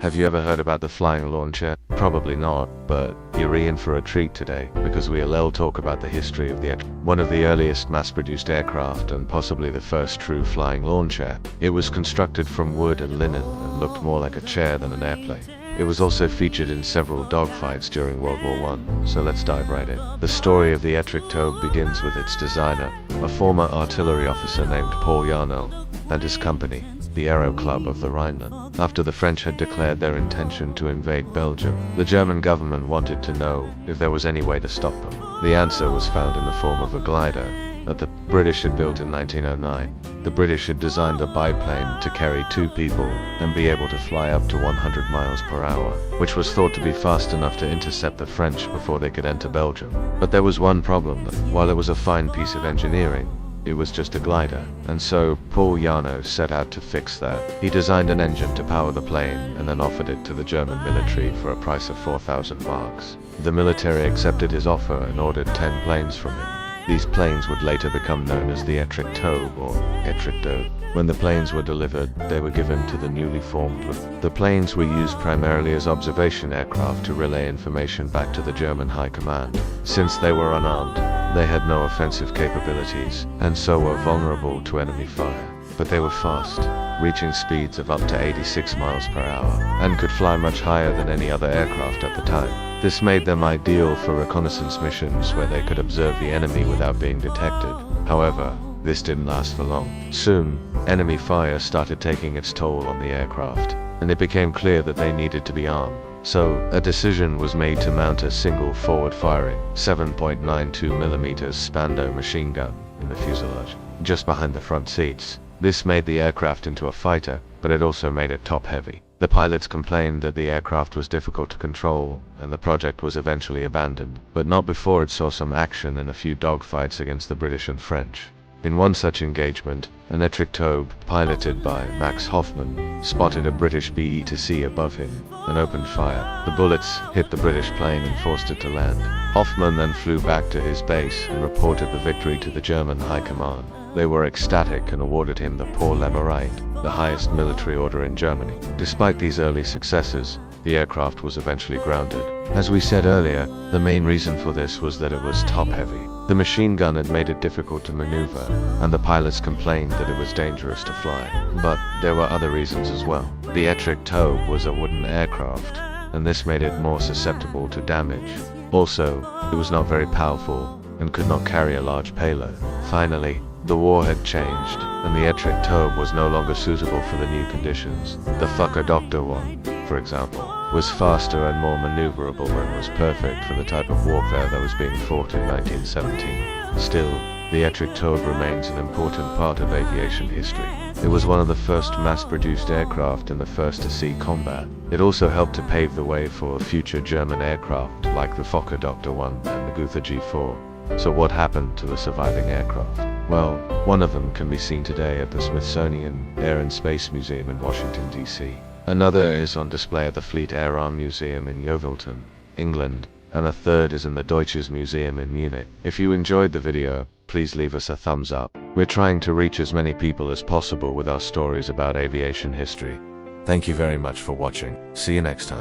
Have you ever heard about the flying launcher? Probably not, but you're in for a treat today, because we'll talk about the history of the Etrich, one of the earliest mass-produced aircraft and possibly the first true flying launcher. It was constructed from wood and linen and looked more like a chair than an airplane. It was also featured in several dogfights during World War I, so let's dive right in. The story of the Etrich Taube begins with its designer, a former artillery officer named Paul Yarnell, and his company, the Aero Club of the Rhineland. After the French had declared their intention to invade Belgium, the German government wanted to know if there was any way to stop them. The answer was found in the form of a glider that the British had built in 1909. The British had designed a biplane to carry 2 people and be able to fly up to 100 miles per hour, which was thought to be fast enough to intercept the French before they could enter Belgium. But there was one problem: that while it was a fine piece of engineering, it was just a glider, and so Paul Yarnell set out to fix that. He designed an engine to power the plane and then offered it to the German military for a price of 4,000 marks. The military accepted his offer and ordered 10 planes from him. These planes would later become known as the Etrich Taube or Etrich Taube. When the planes were delivered, they were given to the newly formed group. The planes were used primarily as observation aircraft to relay information back to the German High Command. Since they were unarmed, they had no offensive capabilities, and so were vulnerable to enemy fire. But they were fast, reaching speeds of up to 86 miles per hour, and could fly much higher than any other aircraft at the time. This made them ideal for reconnaissance missions where they could observe the enemy without being detected. However, this didn't last for long. Soon, enemy fire started taking its toll on the aircraft, and it became clear that they needed to be armed. So, a decision was made to mount a single forward-firing 7.92mm Spandau machine gun in the fuselage, just behind the front seats. This made the aircraft into a fighter, but it also made it top-heavy. The pilots complained that the aircraft was difficult to control, and the project was eventually abandoned, but not before it saw some action in a few dogfights against the British and French. In one such engagement, an Etrich Taube, piloted by Max Hoffmann, spotted a British BE-2C above him and opened fire. The bullets hit the British plane and forced it to land. Hoffmann then flew back to his base and reported the victory to the German High Command. They were ecstatic and awarded him the Pour le Mérite, the highest military order in Germany. Despite these early successes, the aircraft was eventually grounded. As we said earlier, the main reason for this was that it was top-heavy. The machine gun had made it difficult to maneuver, and the pilots complained that it was dangerous to fly. But there were other reasons as well. The Etrich Taube was a wooden aircraft, and this made it more susceptible to damage. Also, it was not very powerful and could not carry a large payload. Finally, the war had changed, and the Etrich Taube was no longer suitable for the new conditions. The Fokker Doctor 1, for example, was faster and more maneuverable and was perfect for the type of warfare that was being fought in 1917. Still, the Etrich Taube remains an important part of aviation history. It was one of the first mass-produced aircraft and the first to see combat. It also helped to pave the way for future German aircraft like the Fokker Doctor 1 and the Gotha G4. So what happened to the surviving aircraft? Well, one of them can be seen today at the Smithsonian Air and Space Museum in Washington, D.C. Another is on display at the Fleet Air Arm Museum in Yeovilton, England, and a third is in the Deutsches Museum in Munich. If you enjoyed the video, please leave us a thumbs up. We're trying to reach as many people as possible with our stories about aviation history. Thank you very much for watching. See you next time.